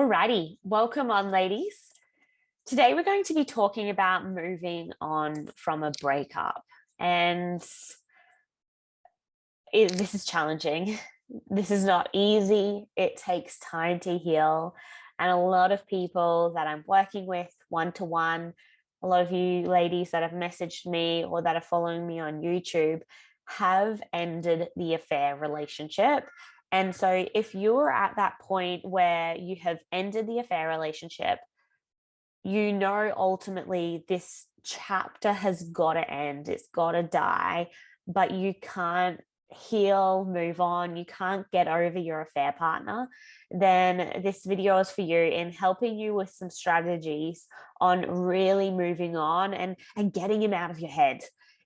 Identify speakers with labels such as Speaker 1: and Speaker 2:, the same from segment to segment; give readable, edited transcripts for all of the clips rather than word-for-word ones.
Speaker 1: Alrighty, welcome on, ladies. Today we're going to be talking about moving on from a breakup, and this is challenging. This is not easy. It takes time to heal, and a lot of people that I'm working with one-to-one, a lot of you ladies that have messaged me or that are following me on YouTube have ended the affair relationship. And so if you're at that point where you have ended the affair relationship, you know ultimately this chapter has got to end, it's got to die, but you can't heal, move on, you can't get over your affair partner, then this video is for you in helping you with some strategies on really moving on and getting him out of your head.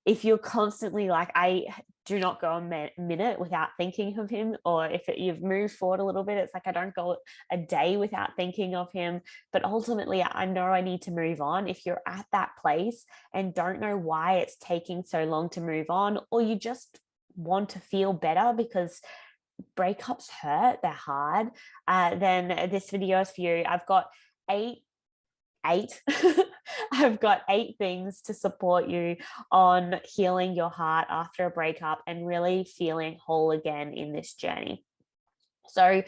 Speaker 1: If you're constantly like, I do not go a minute without thinking of him, or if you've moved forward a little bit, it's like I don't go a day without thinking of him, but ultimately I know I need to move on. If you're at that place and don't know why it's taking so long to move on, or you just want to feel better because breakups hurt, they're hard, then this video is for you. I've got eight I've got 8 things to support you on healing your heart after a breakup and really feeling whole again in this journey. So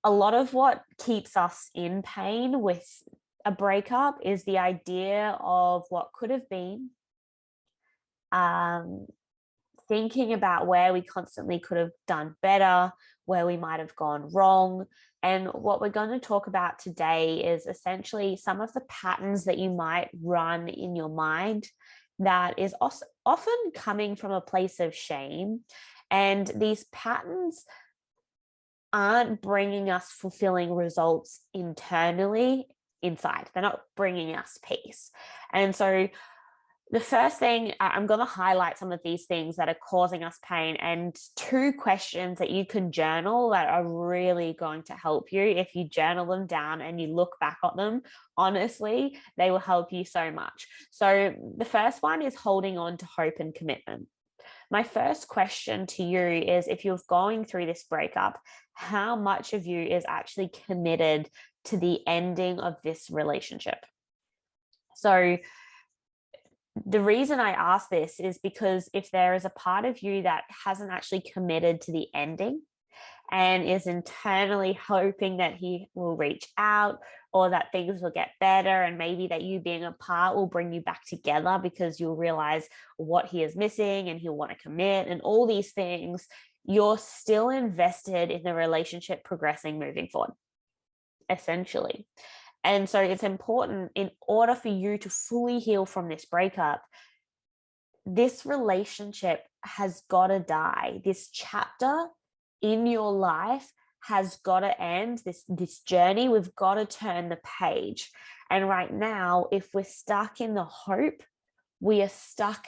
Speaker 1: a lot of what keeps us in pain with a breakup is the idea of what could have been, thinking about where we constantly could have done better, where we might have gone wrong. And what we're going to talk about today is essentially some of the patterns that you might run in your mind that is often coming from a place of shame. And these patterns aren't bringing us fulfilling results internally inside. They're not bringing us peace. And so the first thing, I'm going to highlight some of these things that are causing us pain and 2 questions that you can journal that are really going to help you. If you journal them down and you look back at them, honestly, they will help you so much. So the first one is holding on to hope and commitment. My first question to you is, if you're going through this breakup, how much of you is actually committed to the ending of this relationship? So the reason I ask this is because if there is a part of you that hasn't actually committed to the ending and is internally hoping that he will reach out or that things will get better, and maybe that you being apart will bring you back together because you'll realize what he is missing and he'll want to commit and all these things, you're still invested in the relationship progressing, moving forward, essentially. And so it's important, in order for you to fully heal from this breakup, this relationship has got to die. This chapter in your life has got to end. This journey, we've got to turn the page. And right now, if we're stuck in the hope, we are stuck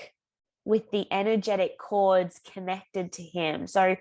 Speaker 1: with the energetic cords connected to him. So,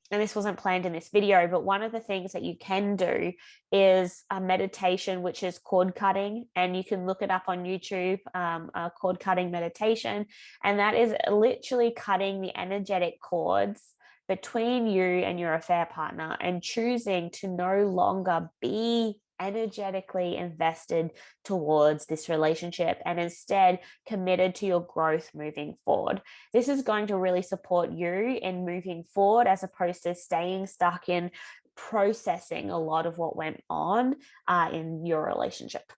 Speaker 1: and this wasn't planned in this video, but one of the things that you can do is a meditation, which is cord cutting, and you can look it up on YouTube, a cord cutting meditation. And that is literally cutting the energetic cords between you and your affair partner and choosing to no longer be energetically invested towards this relationship and instead committed to your growth moving forward. This is going to really support you in moving forward, as opposed to staying stuck in processing a lot of what went on in your relationship.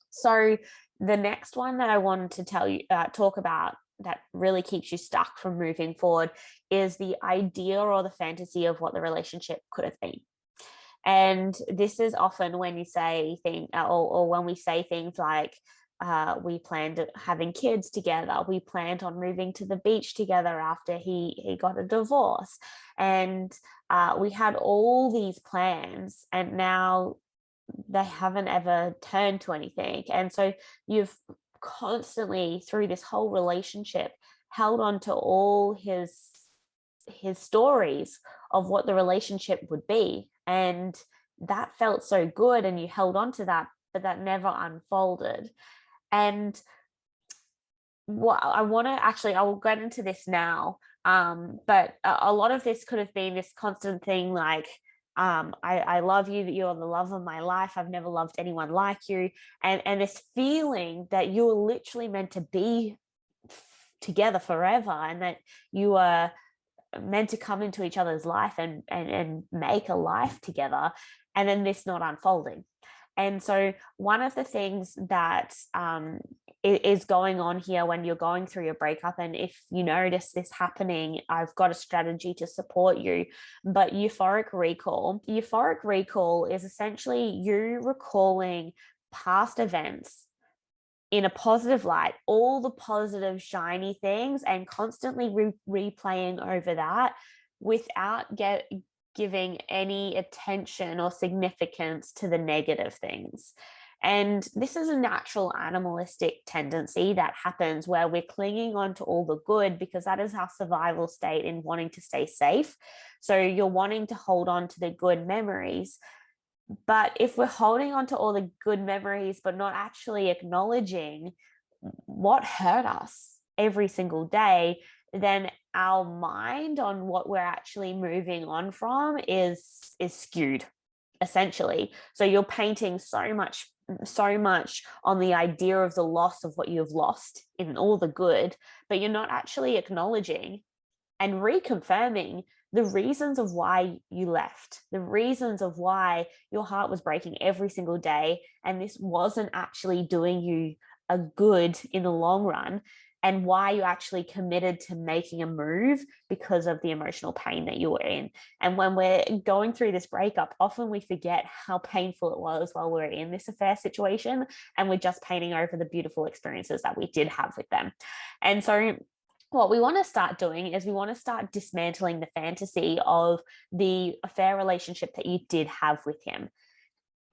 Speaker 1: So the next one that I wanted to talk about that really keeps you stuck from moving forward is the idea or the fantasy of what the relationship could have been. And this is often when you say things, or when we say things like, we planned on having kids together, we planned on moving to the beach together after he got a divorce, and we had all these plans, and now they haven't ever turned to anything. And so you've constantly, through this whole relationship, held on to all his stories of what the relationship would be, and that felt so good and you held on to that, but that never unfolded. And what I want to actually, I will get into this now, but a lot of this could have been this constant thing like, I love you, that you're the love of my life. I've never loved anyone like you. And this feeling that you're literally meant to be together forever, and that you are meant to come into each other's life and make a life together, and then this not unfolding. And so one of the things that is going on here when you're going through your breakup, and if you notice this happening, I've got a strategy to support you. But euphoric recall is essentially you recalling past events in a positive light, all the positive shiny things, and constantly replaying over that without giving any attention or significance to the negative things. And this is a natural animalistic tendency that happens where we're clinging on to all the good, because that is our survival state in wanting to stay safe. So you're wanting to hold on to the good memories. But if we're holding on to all the good memories, but not actually acknowledging what hurt us every single day, then our mind on what we're actually moving on from is skewed, essentially. So you're painting so much on the idea of the loss of what you've lost in all the good, but you're not actually acknowledging and reconfirming the reasons of why you left, the reasons of why your heart was breaking every single day, and this wasn't actually doing you a good in the long run, and why you actually committed to making a move because of the emotional pain that you were in. And when we're going through this breakup, often we forget how painful it was while we were in this affair situation, and we're just painting over the beautiful experiences that we did have with them. And so what we want to start doing is we want to start dismantling the fantasy of the affair relationship that you did have with him.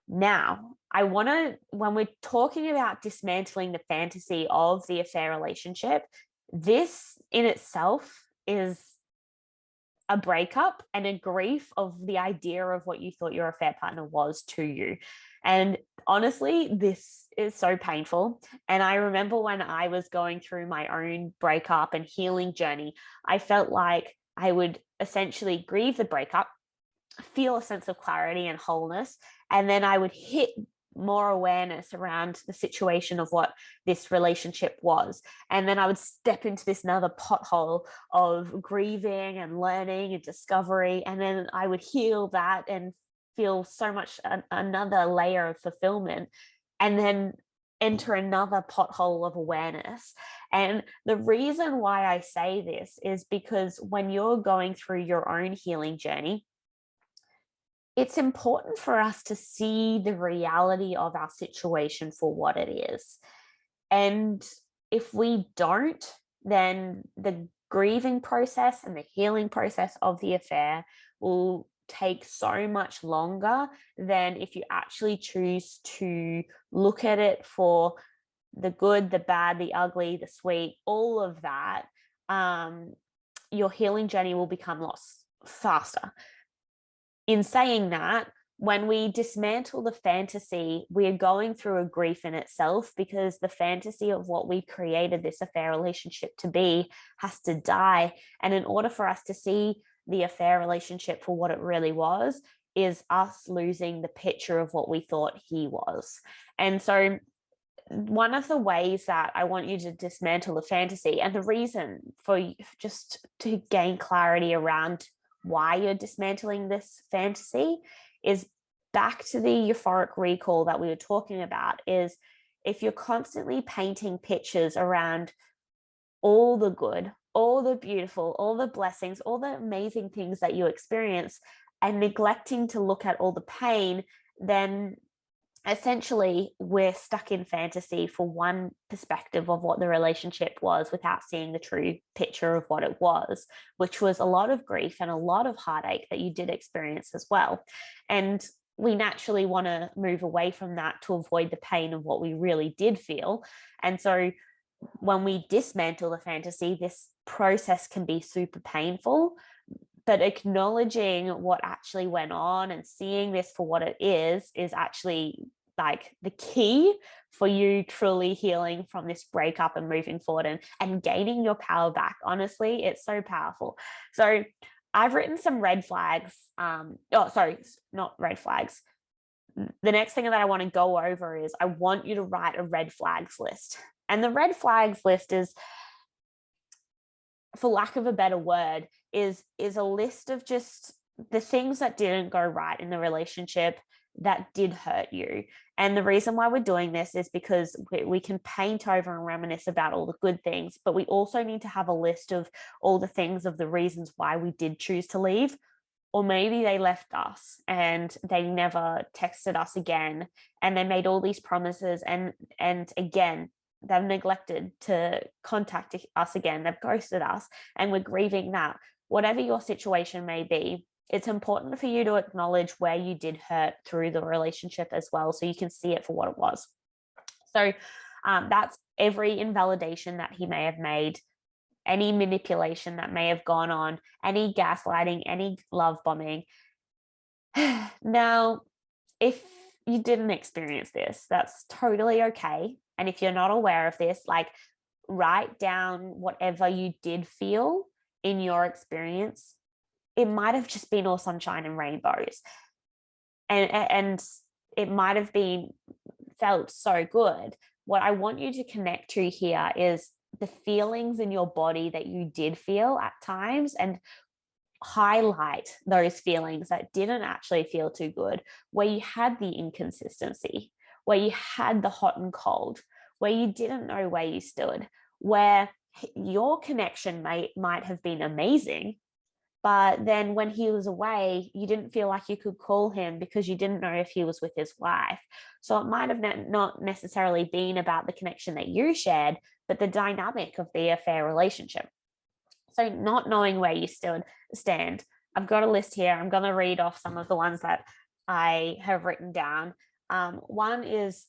Speaker 1: Now, when we're talking about dismantling the fantasy of the affair relationship, this in itself is a breakup and a grief of the idea of what you thought your affair partner was to you. And honestly, this is so painful. And I remember when I was going through my own breakup and healing journey, I felt like I would essentially grieve the breakup, feel a sense of clarity and wholeness, and then I would hit more awareness around the situation of what this relationship was. And then I would step into this another pothole of grieving and learning and discovery. And then I would heal that and feel so much another layer of fulfillment, and then enter another pothole of awareness. And the reason why I say this is because when you're going through your own healing journey, it's important for us to see the reality of our situation for what it is. And if we don't, then the grieving process and the healing process of the affair will take so much longer than if you actually choose to look at it for the good, the bad, the ugly, the sweet, all of that. Your healing journey will become lost faster. In saying that, when we dismantle the fantasy, we are going through a grief in itself, because the fantasy of what we created this affair relationship to be has to die. And in order for us to see the affair relationship for what it really was, is us losing the picture of what we thought he was. And so one of the ways that I want you to dismantle the fantasy, and the reason for just to gain clarity around why you're dismantling this fantasy, is back to the euphoric recall that we were talking about, is if you're constantly painting pictures around all the good, all the beautiful, all the blessings, all the amazing things that you experience, and neglecting to look at all the pain, then essentially we're stuck in fantasy for one perspective of what the relationship was, without seeing the true picture of what it was, which was a lot of grief and a lot of heartache that you did experience as well. And we naturally want to move away from that to avoid the pain of what we really did feel. And so when we dismantle the fantasy, this process can be super painful, but acknowledging what actually went on and seeing this for what it is actually like the key for you truly healing from this breakup and moving forward and gaining your power back. Honestly, it's so powerful. So I've written some red flags. Oh, sorry, not red flags. The next thing that I want to go over is I want you to write a red flags list. And the red flags list is, for lack of a better word, is a list of just the things that didn't go right in the relationship that did hurt you. And the reason why we're doing this is because we can paint over and reminisce about all the good things, but we also need to have a list of all the things, of the reasons why we did choose to leave. Or maybe they left us and they never texted us again, and they made all these promises, and again, they've neglected to contact us again. They've ghosted us, and we're grieving that. Whatever your situation may be, it's important for you to acknowledge where you did hurt through the relationship as well, so you can see it for what it was. So that's every invalidation that he may have made, any manipulation that may have gone on, any gaslighting, any love bombing. Now, if you didn't experience this, that's totally okay. And if you're not aware of this, like, write down whatever you did feel in your experience. It might have just been all sunshine and rainbows. And it might have been felt so good. What I want you to connect to here is the feelings in your body that you did feel at times, and highlight those feelings that didn't actually feel too good, where you had the inconsistency, where you had the hot and cold, where you didn't know where you stood, where your connection might have been amazing, but then when he was away, you didn't feel like you could call him because you didn't know if he was with his wife. So it might have not necessarily been about the connection that you shared, but the dynamic of the affair relationship. So not knowing where you stand. I've got a list here. I'm going to read off some of the ones that I have written down. One is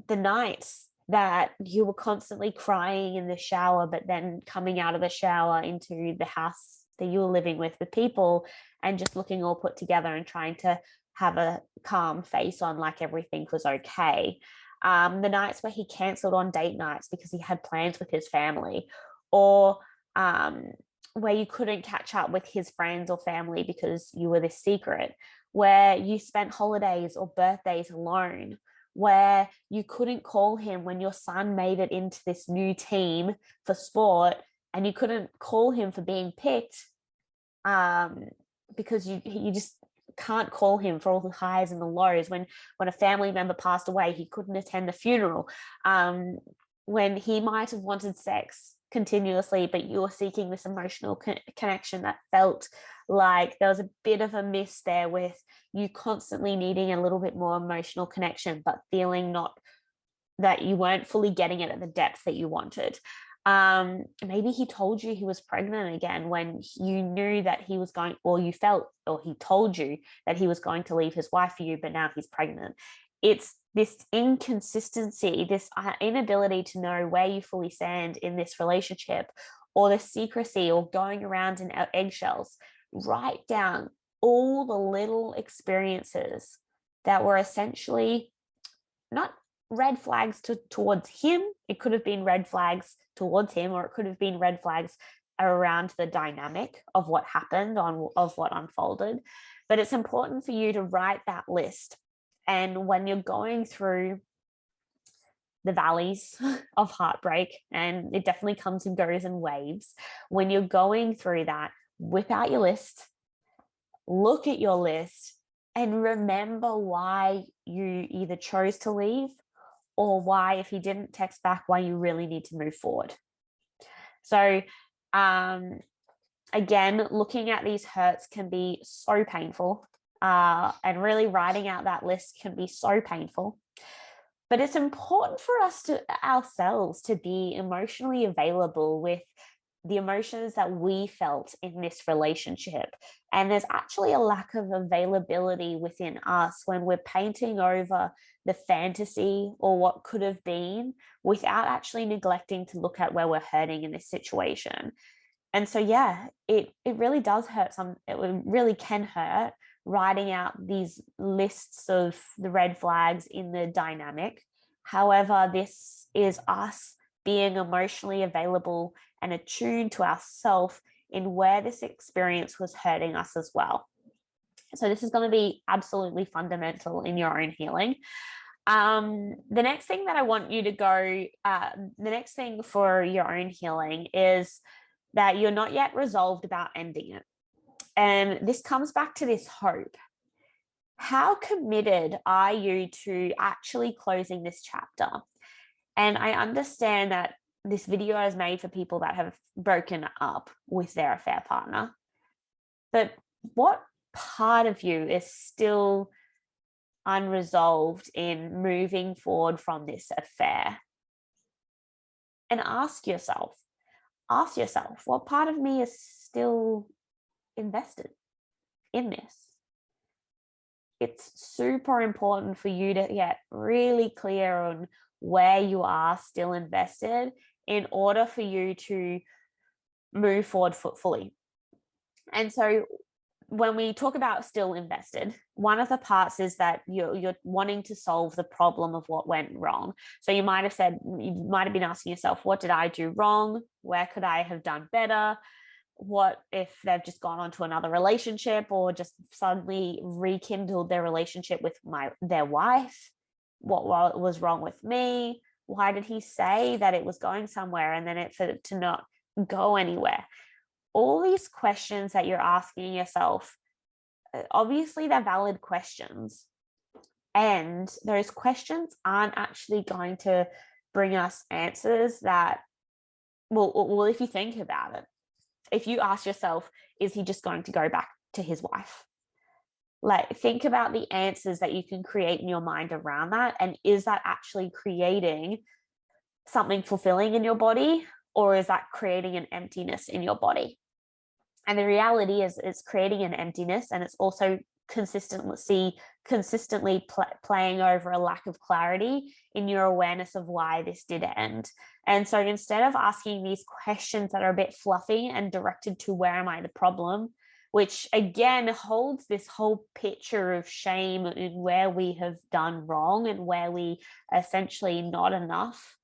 Speaker 1: the nights that you were constantly crying in the shower, but then coming out of the shower into the house that you were living with people, and just looking all put together and trying to have a calm face on, like everything was okay. The nights where he cancelled on date nights because he had plans with his family, or where you couldn't catch up with his friends or family because you were this secret, where you spent holidays or birthdays alone, where you couldn't call him when your son made it into this new team for sport, and you couldn't call him for being picked, because you just can't call him for all the highs and the lows. When a family member passed away, he couldn't attend the funeral. When he might have wanted sex continuously, but you were seeking this emotional connection that felt like there was a bit of a miss there, with you constantly needing a little bit more emotional connection, but feeling not that you weren't fully getting it at the depth that you wanted. Maybe he told you he was pregnant again when you knew that he was going, or you felt, or he told you that he was going to leave his wife for you, but now he's pregnant. It's this inconsistency, this inability to know where you fully stand in this relationship, or the secrecy, or going around in eggshells. Write down all the little experiences that were essentially not red flags towards him. It could have been red flags towards him, or it could have been red flags around the dynamic of what happened, of what unfolded. But it's important for you to write that list. And when you're going through the valleys of heartbreak, and it definitely comes and goes in waves, when you're going through that, whip out your list, look at your list, and remember why you either chose to leave, or why, if he didn't text back, why you really need to move forward. So again, looking at these hurts can be so painful, and really writing out that list can be so painful. But it's important for us ourselves to be emotionally available with the emotions that we felt in this relationship. And there's actually a lack of availability within us when we're painting over the fantasy or what could have been, without actually neglecting to look at where we're hurting in this situation. And so, yeah, it really does hurt. It really can hurt, writing out these lists of the red flags in the dynamic. However, this is us being emotionally available and attuned to ourselves in where this experience was hurting us as well. So this is going to be absolutely fundamental in your own healing. The next thing that I want you to go, the next thing for your own healing is that you're not yet resolved about ending it. And this comes back to this hope. How committed are you to actually closing this chapter? And I understand that this video is made for people that have broken up with their affair partner. But what part of you is still unresolved in moving forward from this affair? And ask yourself, what part of me is still invested in this? It's super important for you to get really clear on where you are still invested in order for you to move forward fully. And so when we talk about still invested, one of the parts is that you're wanting to solve the problem of what went wrong. So you might have been asking yourself, what did I do wrong? Where could I have done better? What if they've just gone on to another relationship or just suddenly rekindled their relationship with their wife? What was wrong with me? Why did he say that it was going somewhere and then for it to not go anywhere? All these questions that you're asking yourself, obviously they're valid questions. And those questions aren't actually going to bring us answers that, well, if you think about it, if you ask yourself, is he just going to go back to his wife? Like, think about the answers that you can create in your mind around that. And is that actually creating something fulfilling in your body, or is that creating an emptiness in your body? And the reality is it's creating an emptiness, and it's also consistently playing over a lack of clarity in your awareness of why this did end. And so instead of asking these questions that are a bit fluffy and directed to where am I the problem, which again holds this whole picture of shame in where we have done wrong and where we are essentially not enough,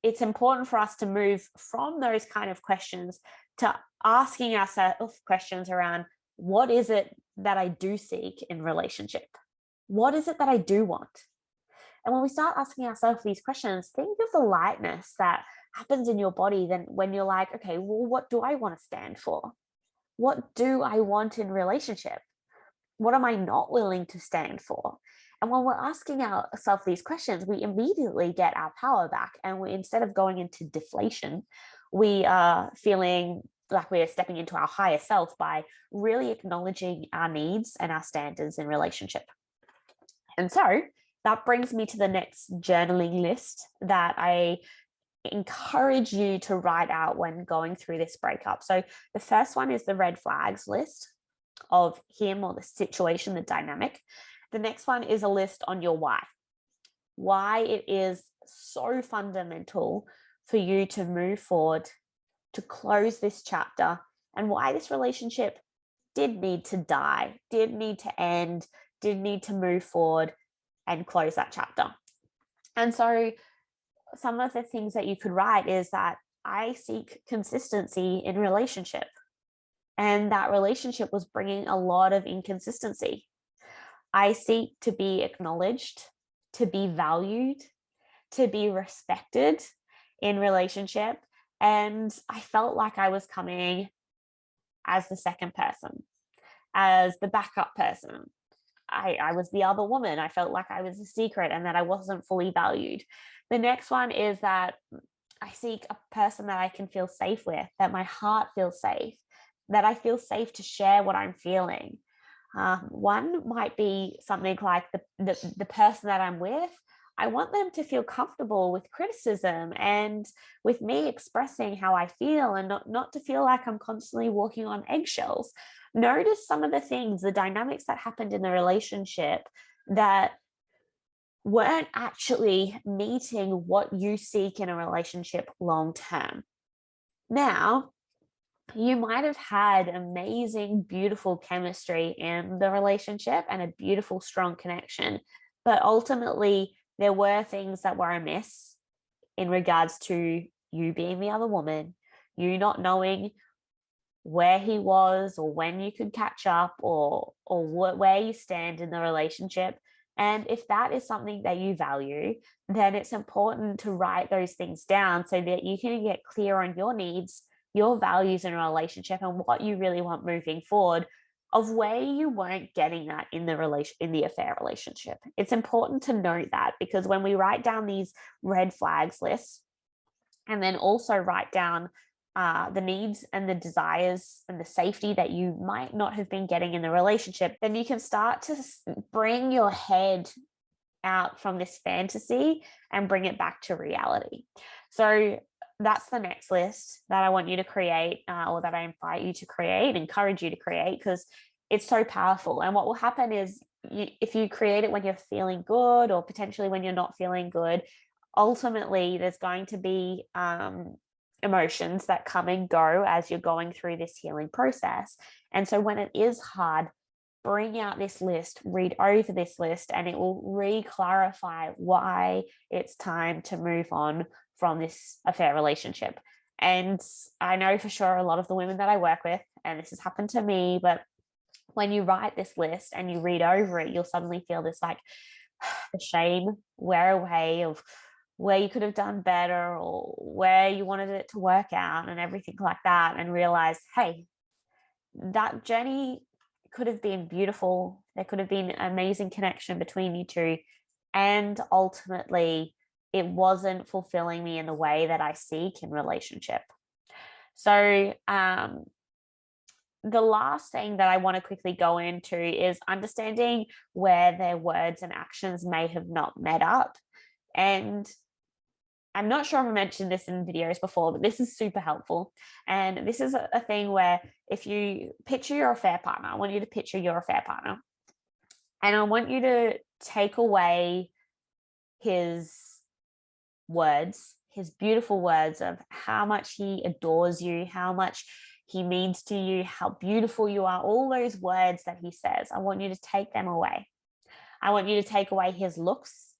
Speaker 1: it's important for us to move from those kind of questions to asking ourselves questions around, what is it that I do seek in relationship? What is it that I do want? And when we start asking ourselves these questions, think of the lightness that happens in your body then when you're like, okay, well, what do I want to stand for? What do I want in relationship? What am I not willing to stand for? And when we're asking ourselves these questions, we immediately get our power back. And instead of going into deflation, we are feeling like we're stepping into our higher self by really acknowledging our needs and our standards in relationship. And so that brings me to the next journaling list that I encourage you to write out when going through this breakup. So the first one is the red flags list of him or the situation, the dynamic. The next one is a list on your why it is so fundamental for you to move forward, to close this chapter, and why this relationship did need to die, did need to end, did need to move forward and close that chapter. And so some of the things that you could write is that I seek consistency in relationship, and that relationship was bringing a lot of inconsistency. I seek to be acknowledged, to be valued, to be respected in relationship. And I felt like I was coming as the second person, as the backup person. I was the other woman. I felt like I was a secret and that I wasn't fully valued. The next one is that I seek a person that I can feel safe with, that my heart feels safe, that I feel safe to share what I'm feeling. One might be something like the person that I'm with. I want them to feel comfortable with criticism and with me expressing how I feel, and not to feel like I'm constantly walking on eggshells. Notice some of the things, the dynamics that happened in the relationship that weren't actually meeting what you seek in a relationship long term. Now, you might have had amazing, beautiful chemistry in the relationship and a beautiful, strong connection, but ultimately there were things that were amiss in regards to you being the other woman, you not knowing where he was or when you could catch up, or where you stand in the relationship. And if that is something that you value, then it's important to write those things down so that you can get clear on your needs, your values in a relationship, and what you really want moving forward, of where you weren't getting that in the affair relationship. It's important to note that, because when we write down these red flags lists, and then also write down the needs and the desires and the safety that you might not have been getting in the relationship, then you can start to bring your head out from this fantasy and bring it back to reality. So that's the next list that I want you to create, or that I invite you to create, encourage you to create, because it's so powerful. And what will happen is, if you create it when you're feeling good, or potentially when you're not feeling good, ultimately there's going to be emotions that come and go as you're going through this healing process. And so when it is hard, bring out this list, read over this list, and it will re-clarify why it's time to move on from this affair relationship. And I know for sure a lot of the women that I work with, and this has happened to me, but when you write this list and you read over it, you'll suddenly feel this like the shame wear away of where you could have done better, or where you wanted it to work out and everything like that, and realize, hey, that journey could have been beautiful. There could have been an amazing connection between you two. And ultimately, it wasn't fulfilling me in the way that I seek in relationship. So the last thing that I want to quickly go into is understanding where their words and actions may have not met up. And I'm not sure if I mentioned this in videos before, but this is super helpful. And this is a thing where, if you picture your affair partner, I want you to picture your affair partner. And I want you to take away his words, his beautiful words of how much he adores you, how much he means to you, how beautiful you are, all those words that he says. I want you to take them away. I want you to take away his looks,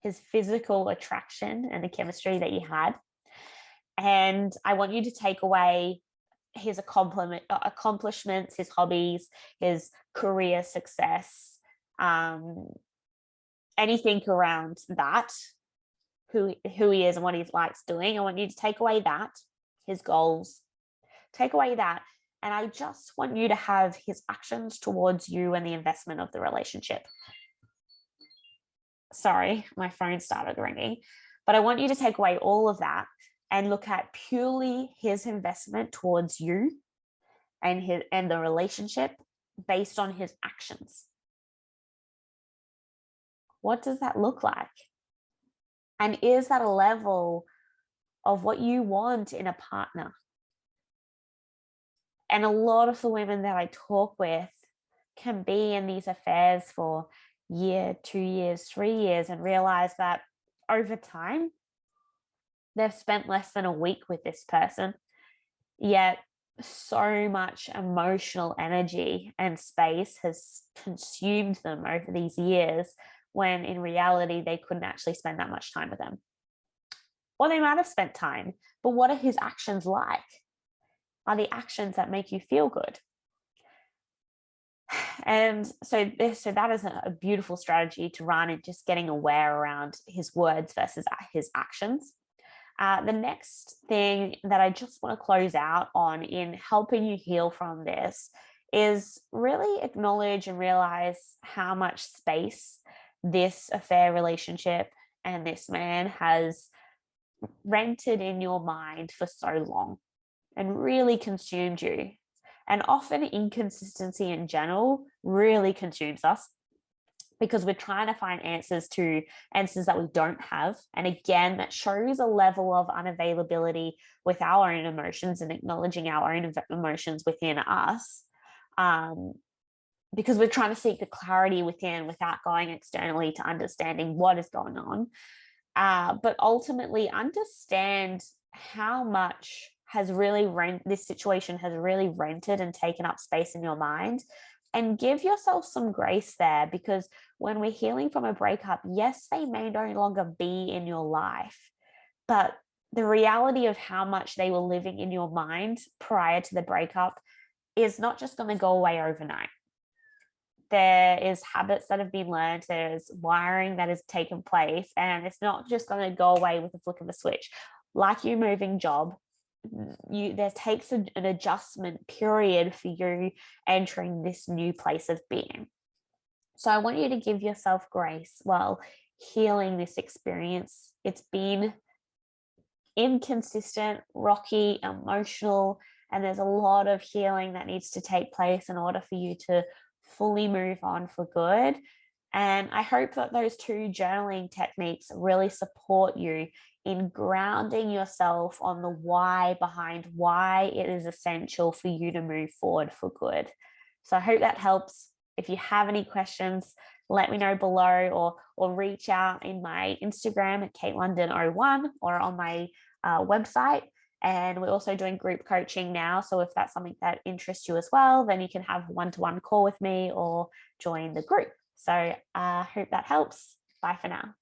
Speaker 1: his physical attraction and the chemistry that you had. And I want you to take away his accomplishments, his hobbies, his career success, anything around that, who he is and what he likes doing. I want you to take away that, his goals, take away that. And I just want you to have his actions towards you and the investment of the relationship. Sorry, my phone started ringing. But I want you to take away all of that and look at purely his investment towards you and the relationship based on his actions. What does that look like? And is that a level of what you want in a partner? And a lot of the women that I talk with can be in these affairs for year, 2 years, 3 years, and realize that over time, they've spent less than a week with this person, yet so much emotional energy and space has consumed them over these years, when in reality, they couldn't actually spend that much time with them. Or they might have spent time, but what are his actions like? Are the actions that make you feel good? And so that is a beautiful strategy to run, and just getting aware around his words versus his actions. The next thing that I just want to close out on in helping you heal from this is really acknowledge and realize how much space this affair relationship and this man has rented in your mind for so long and really consumed you. And often inconsistency in general really consumes us, because we're trying to find answers that we don't have. And again, that shows a level of unavailability with our own emotions and acknowledging our own emotions within us, because we're trying to seek the clarity within without going externally to understanding what is going on. But ultimately understand how much this situation has really rented and taken up space in your mind, and give yourself some grace there, because when we're healing from a breakup, yes, they may no longer be in your life, but the reality of how much they were living in your mind prior to the breakup is not just going to go away overnight. There is habits that have been learned, there's wiring that has taken place, and it's not just going to go away with a flick of a switch. Like you moving job, there takes an adjustment period for you entering this new place of being. So I want you to give yourself grace while healing this experience. It's been inconsistent, rocky, emotional, and there's a lot of healing that needs to take place in order for you to fully move on for good. And I hope that those two journaling techniques really support you in grounding yourself on the why behind why it is essential for you to move forward for good. So I hope that helps. If you have any questions, let me know below, or reach out in my Instagram at KateLondon01 or on my website. And we're also doing group coaching now. So if that's something that interests you as well, then you can have one-to-one call with me or join the group. So I hope that helps. Bye for now.